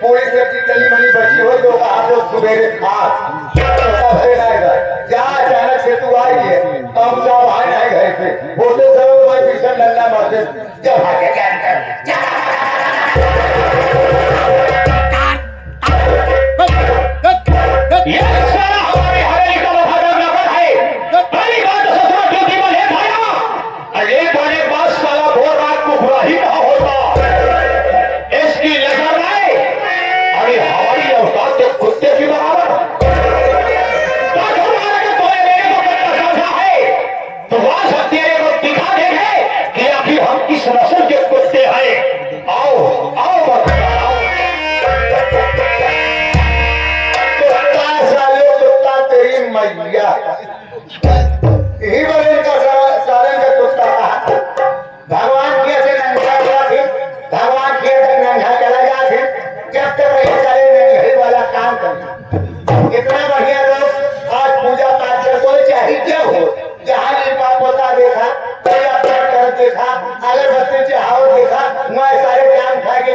पूरी सब्जी तली मनी बची हो तो कहा तो सुबेरे खा भरे लाएगा जा अचानक से तू आई है तो हम सब आए हैं घर पे बोलते सब भाई भीषण नन्ना मारते जब आके क्या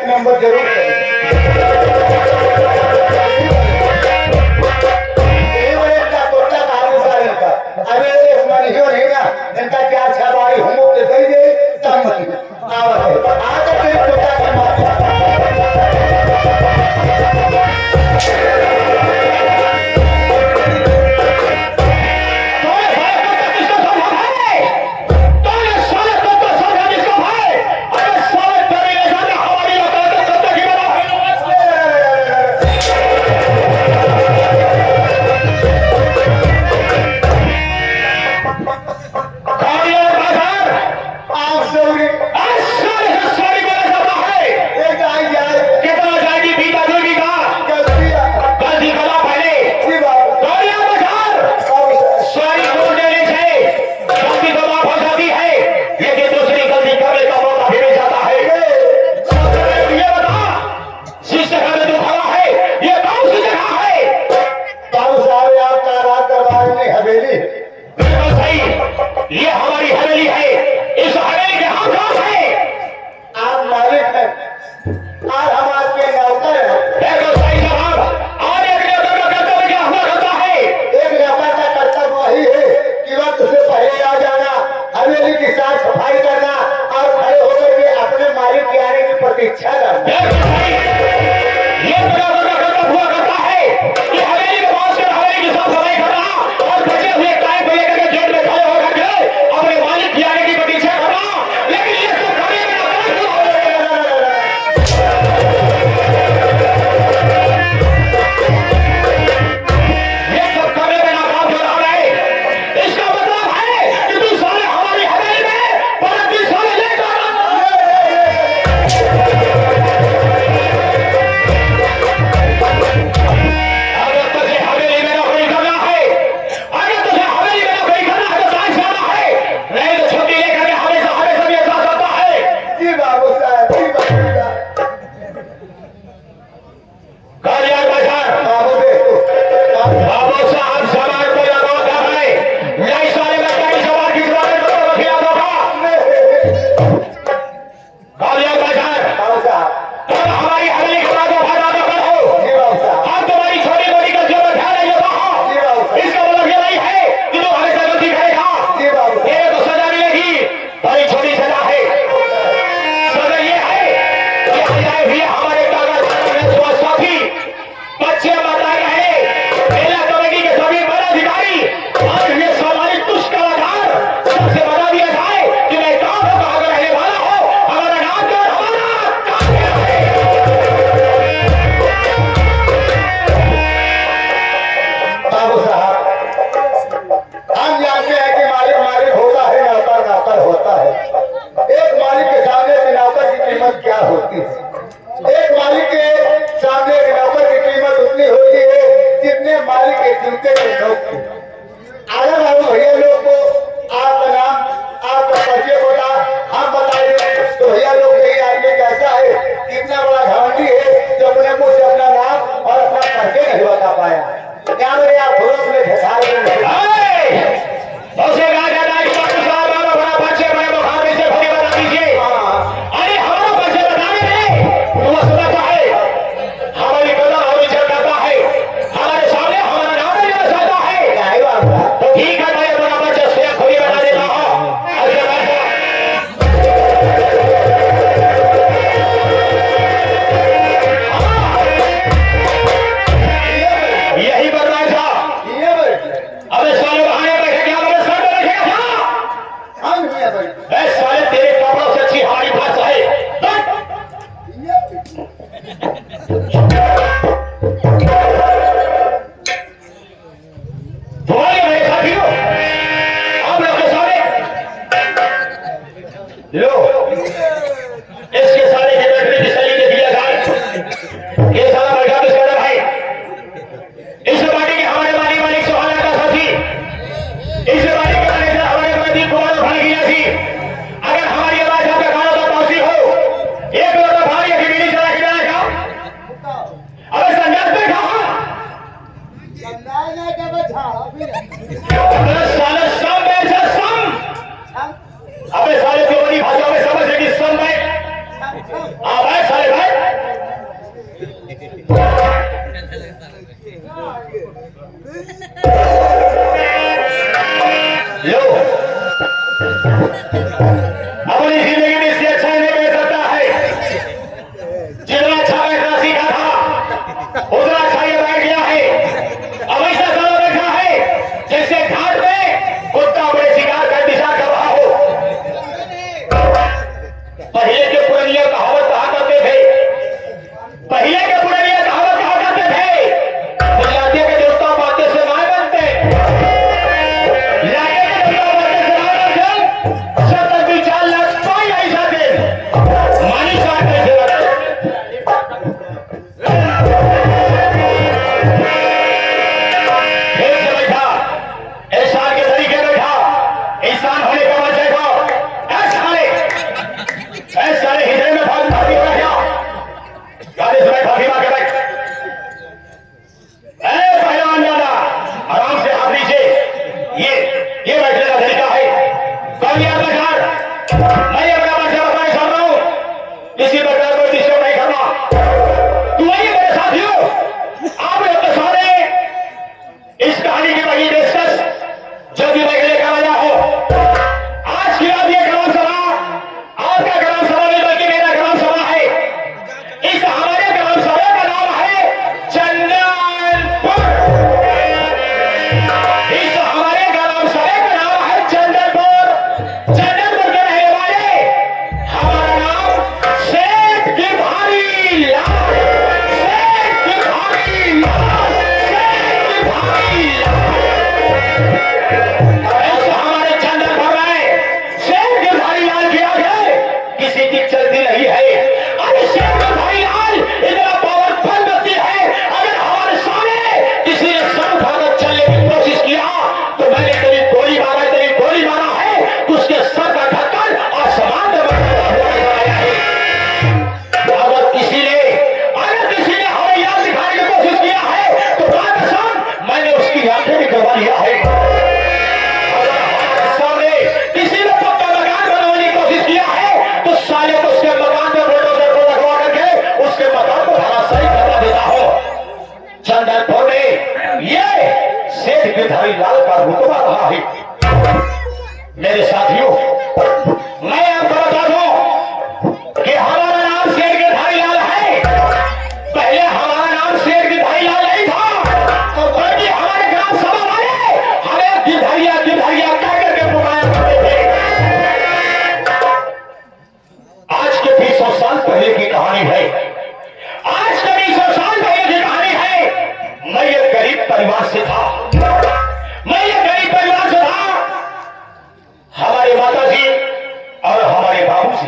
नंबर जरूर इनका क्या अच्छा बारी हम लोग दे दे तब प्रतीक्षा अबे संन्यास में खा साले सम ऐसा सम। अबे साले जो बड़ी भाषा में समझ है कि सम है। भाई साले भाई लो अपनी जिंदगी में इससे अच्छा नहीं बैठ सकता है। जितना अच्छा बैठना सीखा था उतना अच्छा ये बैठ गया है। अब ऐसा समय बैठा है जैसे घाट में कुत्ता बड़े शिकार का इंतजार कर रहा हो। पहले के पुरानिया कहावत कहा करते थे, पहले के पुरानिया कहावत कहा करते थे, बुलाते के देवता बातें से माए बनते, लाते के देवता बातें से माए बनते, सब तक विचार लगता ही ऐसा थे मानी साथ कैसे लगते। फिर से बैठा एहसान के तरीके बैठा, इंसान होने का वजह था सारे हृदय में भाग भागी हो गया। गाड़ी से बैठा भीमा के बैठ पहलवान दादा आराम से हाथ नीचे। ये बैठने का तरीका है। कौन याद रखा मैं ये बड़ा बच्चा बताए कर रहा हूं, किसी प्रकार को डिस्टर्ब नहीं करना। तू वही मेरे साथियों आप लोग तो सारे इस कहानी की वही डिस्कस जो भी मैं लेकर आया हो। आज की रात ये ग्राम सभा आपका ग्राम सभा नहीं बल्कि मेरा ग्राम सभा है। इस हमारे ग्राम सभा का नाम है चंदनपुर। इस हमारे ग्राम सभा का नाम है चंदनपुर। चंदनपुर के रहने वाले हमारा नाम सेठ गिरधारी लाल, सेठ गिरधारी लाल, सेठ गिरधारी लाल। हमारे चंदनपुर में सेठ गिरधारी लाल के आगे किसी की चलती नहीं है। अरे सेठ गिरधारी लाल इतना पावरफुल व्यक्ति है, अगर हमारे सामने किसी ने सर उठाकर चलने की कोशिश किया तो मैंने तेरी गोली मारा है तो उसके सर का ढक्कन आसमान में बढ़ता हुआ नजर आया है। अगर किसी ने हमें याद दिखाने की कोशिश किया है तो बात कसम मैंने उसकी आंखें भी करवा लिया है। किसी ने पक्का मकान बनाने की कोशिश किया है तो साले को उसके मकान में बुलडोजर को लगवा करके उसके मकान को धराशायी करवा देता हो। चंदनपुर में ये सेठ गिरधारी लाल का रुतबा रहा है। मेरे साथियों मैं आपको बता दूं कि हमारा नाम सेठ गिरधारी लाल है। पहले हमारा नाम सेठ गिरधारी लाल नहीं था, तो बल्कि हमारे ग्राम सभा वाले हमें गिरधारिया गिरधारिया कह करके पुकारा करते थे। आज के 200 साल पहले की कहानी है। आज के 200 साल पहले की कहानी है। मैं ये गरीब परिवार से था, हमारे माता जी और हमारे बाबू जी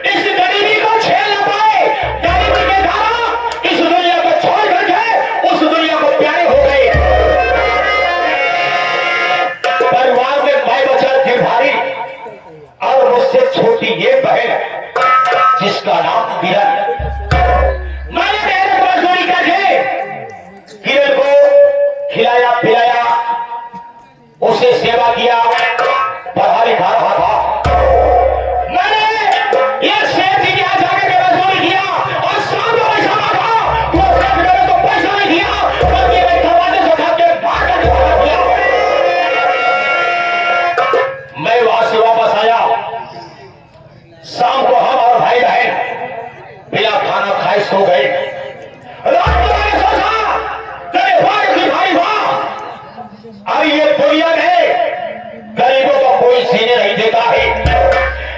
इस गरीबी को झेल न पाए। गरीबी के कारण इस दुनिया को छोड़ करके उस दुनिया को प्यारे हो गए। परिवार में मैं बचा गिरधारी और मुझसे छोटी ये बहन जिसका नाम किरण। मैंने मेहनत मजदूरी करके किरण को खिलाया पिलाया, उसे सेवा किया, पढ़ा लिखा रहा था। मैंने ये सेठ जी के यहाँ जाकर के मजदूरी किया और शाम को पैसा मांगा तो सेठ मेरे को पैसा नहीं दिया बल्कि मैं दरवाजे से उठा के बाहर करके खड़ा किया। मैं वहां से वापस आया। शाम को हम और भाई बहन बिना खाना खाए सो गए। रात को मैंने सोचा तेरे भाई की भाई वाह, अब ये दुनिया में गरीबों को कोई सीने नहीं देता है।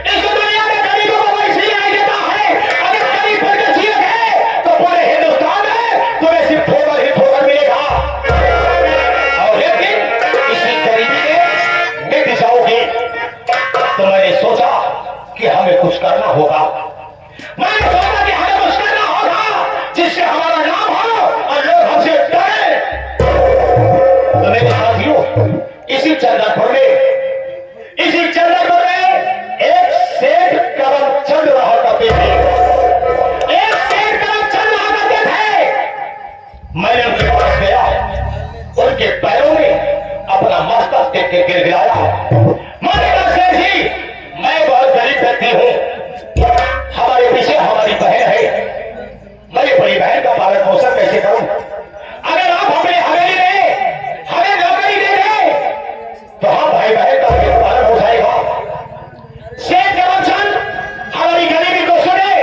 इस दुनिया में गरीबों को कोई सीने नहीं देता है। अगर गरीब बन के जी रहे तो पूरे हिंदुस्तान में तुम्हें सिर्फ ठोकर ही ठोकर मिलेगा। और लेकिन इसी गरीबी में मिट जाओगे। तो मैंने सोचा कि हमें कुछ करना होगा। मैंने सोचा कि हमें कुछ करना होगा जिससे हमारा नाम हो और लोग हमसे डरे। तो मेरे साथियों इसी चंदनपुर में एक सेठ करमचंद रहा करते थे। एक सेठ करमचंद रहा उनके पैरों में अपना मस्तक टेक के गिर गिराया। मैंने कहा शेर जी, मैं बहुत गरीब व्यक्ति हूँ, हमारे पीछे हमारी बहन है, मेरी बड़ी बहन का पालन पोषण कैसे करूं? अगर आप अपने हवेली में हमें नौकरी दे दें तो हम भाई बहन का पेट पालन हो जाएगा। शेर करमचंद हमारी गरीबी को सुने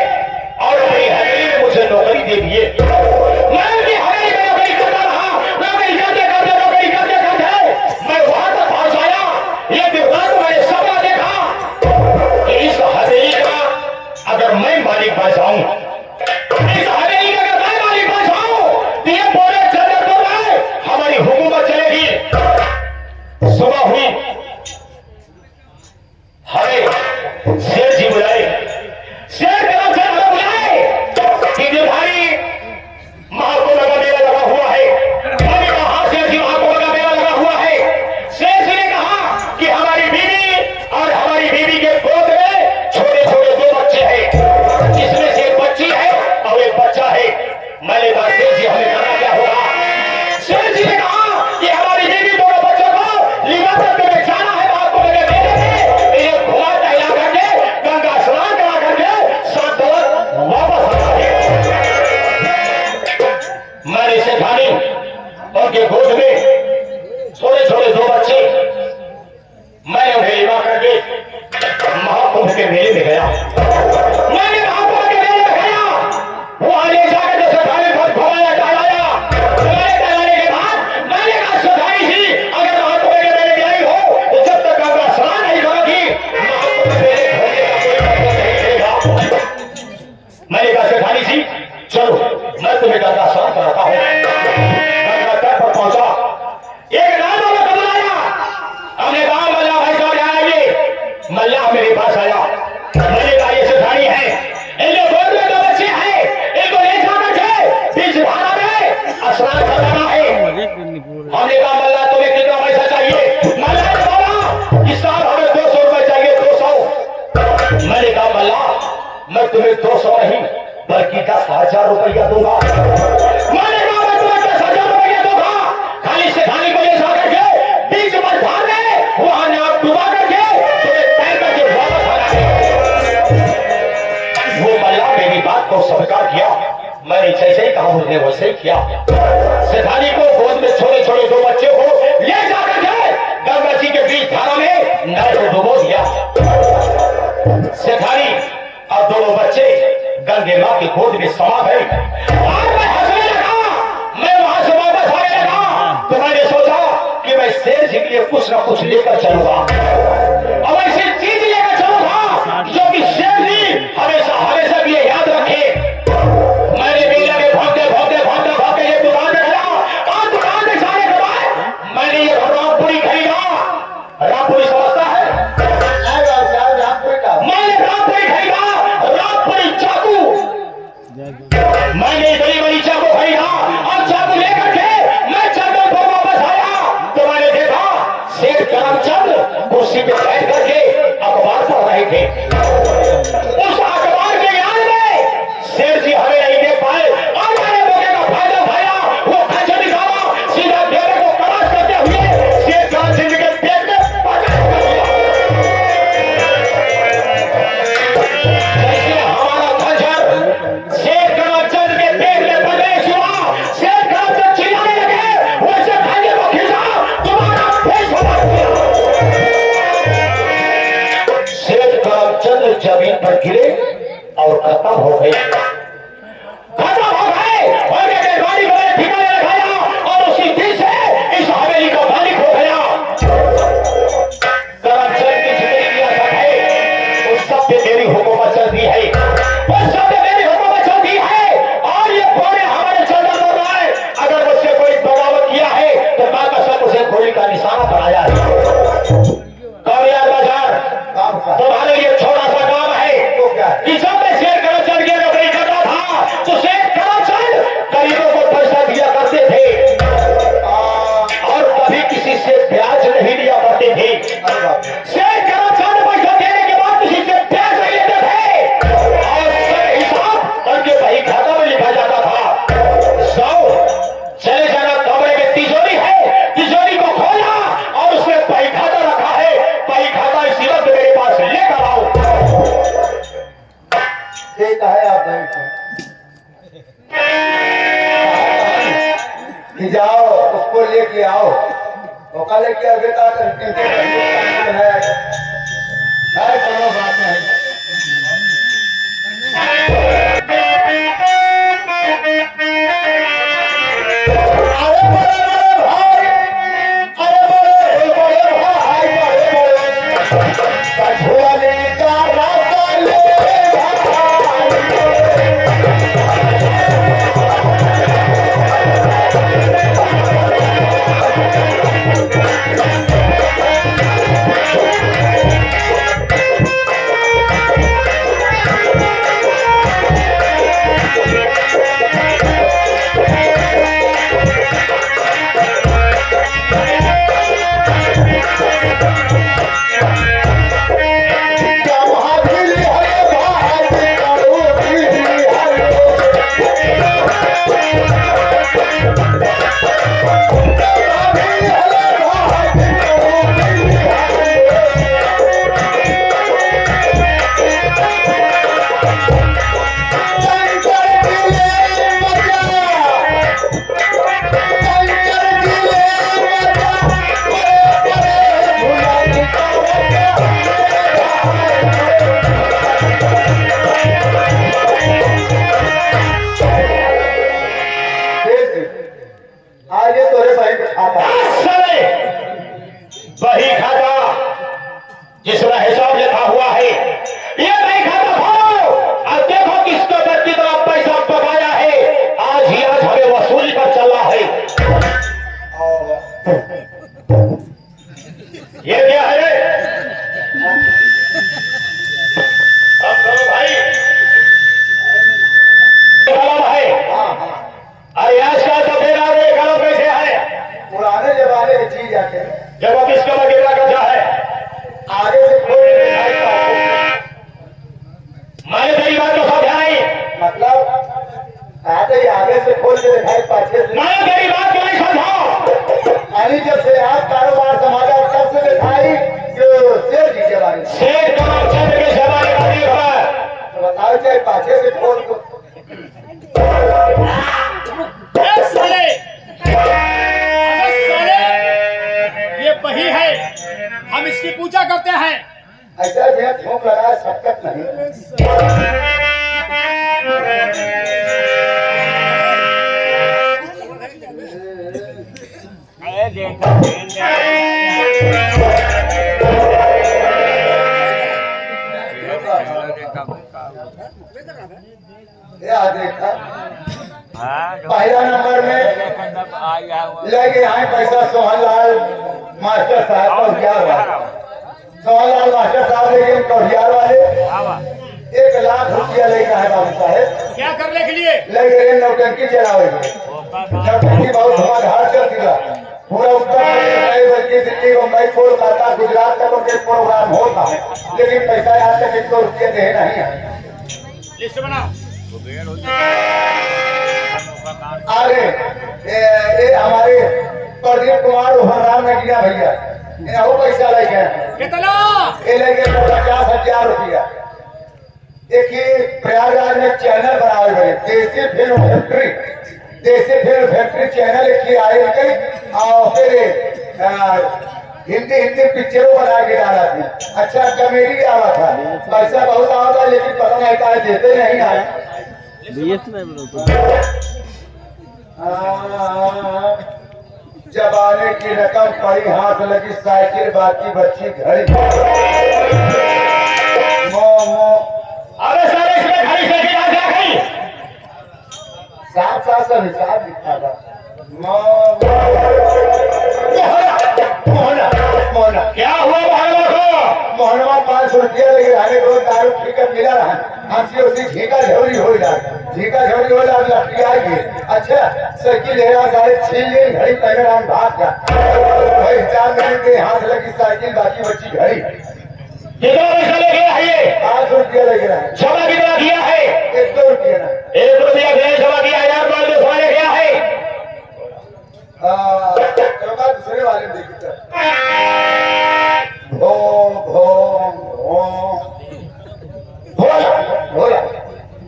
और अपनी हवेली में मुझे नौकरी दे दिए। मैं उनकी हवेली में नौकरी करता रहा, नौकरी करते मैं वहां तक पहुंच आया। ये दिन रात मैंने सपना देखा कि इस हवेली का अगर मैं मालिक बन जाऊं, इस हवेली का अगर मैं मालिक बन जाऊं तो ये पूरे जन्नतपुर में हमारी हुकूमत चलेगी। सुबह हुई, हमें शेर जी बुलाए, शेर करमचंद हमें बुलाए कि गिरधारी महाकुंभ का मेला लगा हुआ है। मैंने कहा शेर जी, महाकुंभ का मेला लगा हुआ है। शेर जी ने कहा कि हमारी बीवी और हमारी बीवी के गोद में छोटे छोटे दो बच्चे हैं, जिसमें से एक बच्ची है और एक बच्चा है। मैंने कहा शेर जी, हमें करना क्या होगा? शेर जी ने कहा कि हमारी बीवी दोनों बच्चों को लिबास में जाना है, महाकुंभ के मेले में इन्हें घुमा टहला करके गंगा स्नान करा करके सात दौलत वापस आना है। मैंने शेखानी उनके गोद में छोटे छोटे दो बच्चे, मैंने उन्हें लिबा करके महाकुंभ के मेले में गया। मैंने महाकुंभ के मेले में गया, वहां ले जाकर जो शेखानी बहुत घुमाया टहलाया। टहलाने के बाद मैंने कहा शेखानी जी, अगर महाकुंभ के मेले में आई हो तो जब तक गंगा स्नान नहीं करोगी महाकुंभ के मेले होने का कोई मतलब नहीं मिलेगा। मैंने कहा शेखानी जी चलो, मैं तुम्हें गंगा स्नान कराता हूँ। गंगा तट पर पहुंचा, एक नाव वाला को बुलाया। हमने कहा मल्ला भाई साहब यहाँ आइए। मल्ला मेरे पास आया। मैंने कहा ये शेखानी है, इनके गोद में दो बच्चे हैं, इनको ले जाकर के बीच धारा में स्नान कराना है। हमने कहा मल्ला तुम्हें कितना पैसा चाहिए? मल्ला ने बोला इस साल हमें 200 रुपए चाहिए, 200। मैंने कहा मल्ला, मैं तुम्हें 200 नहीं बल्कि 10,000 रुपया दूंगा। मैंने कहा मैं तुम्हें 10,000 रुपया दूंगा, खाली शेखानी को ले जाकर के बीच मझधार में वहां नाव डुबा करके तुम्हें तैर करके वापस आना है। वो मल्ला मेरी बात को स्वीकार किया। मैंने जैसे ही कहा उसने वैसे ही किया। शेखानी को गोद में छोटे छोटे दो बच्चों को ले जाकर के गंगा जी के बीच धारा में नाव को डुबो दिया। शेखानी और दोनों बच्चे गंगे मां की गोद में समा गए। और मैं हंसने लगा, मैं वहां से वापस आने लगा तो मैंने सोचा कि मैं शेर जी के लिए कुछ ना कुछ लेकर चलूंगा और ऐसी चीज लेकर चलूंगा जो कि शेर जी हमेशा हमेशा के लिए याद रखे। मैंने मेले में भागते भागते भागते भागते ये दुकान में गया और दुकान में जाने के बाद मैंने ये रामपुरी खरीदा। रामपुरी समझता है? मैंने रामपुरी खरीदा, रामपुरी चाकू। मैंने बड़ी बड़ी चाकू खरीदा और चाकू लेकर के मैं जंगल पर वापस आया तो मैंने देखा शेर करमचंद कि जाओ उसको लेके आओ, धोखा लेके आओ बेटा तो कोनो बात नहीं। वही खाता जिसमें हिसाब लिखा हुआ है, ये नहीं खाता भाव। अब देखो किसको कितना पैसा पकाया है, आज ही आज हमें वसूली पर चला है। ये क्या है रे? अब करो भाई, है अरे आज का तो फिर करो कैसे है? पुराने जमाने की चीज आके जब अब इसका वगैरह का क्या है, आगे से खोल के दिखाई पाते। मैंने तेरी बात को समझा नहीं। मतलब आते ही आगे से खोल के दिखाई पाछे से। मैंने तेरी बात को नहीं समझा। अली जब से आप कारोबार संभाला तब से दिखाई जो शेर जी के बारे में। शेर कमलचंद के जमाने का देख रहा है, तो बताओ चाहे पाछे से खोल को। साले ये वही है, हम इसकी पूजा करते हैं। ऐसा जो ठोक लगा शक्कत नहीं। देखा पहला नंबर में लेके आए पैसा सोहनलाल मास्टर साहब को क्या हुआ? सोहनलाल मास्टर साहब लेकिन कौहियार वाले 1 लाख रुपया लेके आए बाबू साहेब। क्या करने के लिए? लेके नौटंकी चलावेंगे। नौटंकी बहुत धुआंधार चल दिया, पूरा उत्तर प्रदेश बल्कि दिल्ली मुंबई कोलकाता गुजरात तक उनके प्रोग्राम होता है, लेकिन पैसा आज तक 1 रुपये दे नहीं है। लिस्ट बनाओ। अरे ये हमारे प्रदीप कुमार उभरराम ने किया भैया, वो पैसा ले गए। कितना? ये ले गए 50,000 रुपया। देखिए प्रयागराज में चैनल बनाए गए, देसी फिल्म फैक्ट्री, देसी फिल्म फैक्ट्री चैनल एक आए गई और फिर हिंदी पिक्चरों बना के डाला थी। अच्छा कॉमेडी आवा था, पैसा बहुत आवा था, लेकिन पता नहीं था देते नहीं आए। जबाने की रकम पड़ी, हाथ लगी साइकिल, बाकी बच्ची घड़ी। अरे सर इसमें घड़ी से गिरा क्या गई? साफ साफ सब हिसाब दिखा था। मोहना क्या हुआ भागवा को? मोहनवा 500 रुपया लेके आने को दारू टिकट मिला रहा, हमसे उसी झीका झोरी हो रहा, झीका झोरी हो रहा लड़की आएगी। अच्छा साइकिल ले रहा, गाड़ी छीन ली, घड़ी पहन रहा, भाग जा। वही 4 मिनट के हाथ लगी साइकिल, बाकी बच्ची घड़ी। कितना पैसा लेके आइए? 500 रुपया लेके आए। जमा कितना किया है? 1 रुपया ना 1 रुपया जमा किया। 1000 रुपये दूसरा ले गया है। दूसरे वाले में देखिए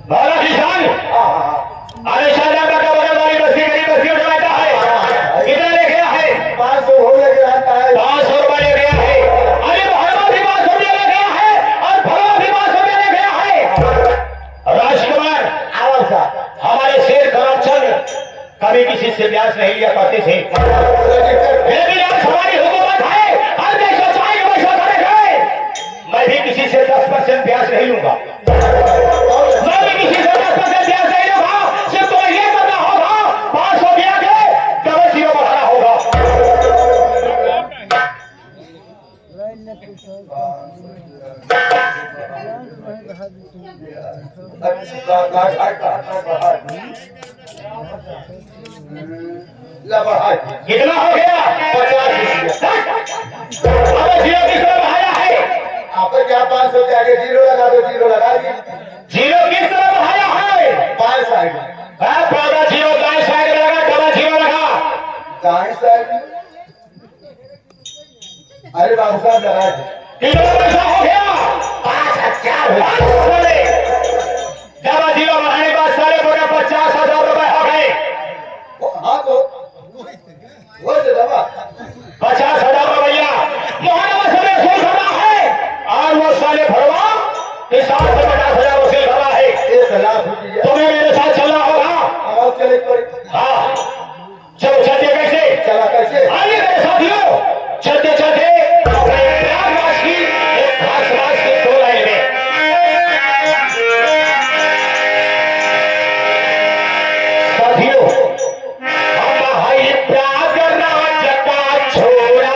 भोला किसान। अरे शाहजहां का बगल वाली बस्ती गरीब बस्तियों में रहता है। कभी किसी से ब्याज नहीं लिया करते थे, लेकिन आज हमारी हुकूमत है, हर जैसा चाहे वैसा करेंगे। मैं भी किसी से 10% ब्याज नहीं लूंगा, मैं भी किसी से 10% ब्याज नहीं लूंगा। सिर्फ तुम्हें ये करना होगा, 500 ब्याज के डबल जीरो बढ़ाना होगा। कितना हो गया? 50। अब जीरो किस तरह बढ़ाया है? आपको क्या 500 के आगे जीरो लगा दो, जीरो लगा दी। जीरो किस तरह बढ़ाया है? 5 साइड, पौधा जीरो दाएं साइड लगा, डबल जीरो लगा। दाएं साइड। अरे बाबू साहब लगा दी। कितना पैसा हो गया? 5,000। डबल जीरो बढ़ाने के बाद सारे बोले 50,000 रुपए हो गए। हाँ तो वो दे दबा 50,000 रुपया मोहल्ला से वसूल करना है, और वो साले भरवा किसान से 50,000 वसूल करना है। 1,00,000 रुपया। तुम्हें मेरे साथ चलना होगा। अब चले पड़े। हाँ, चलो चलते कैसे? चला कैसे? आइए मेरे साथियों, चलते चलते प्रयागराज की एक खास राज की 2 लाइन में। साथियों, हम भाई प्रयागराज का छोरा,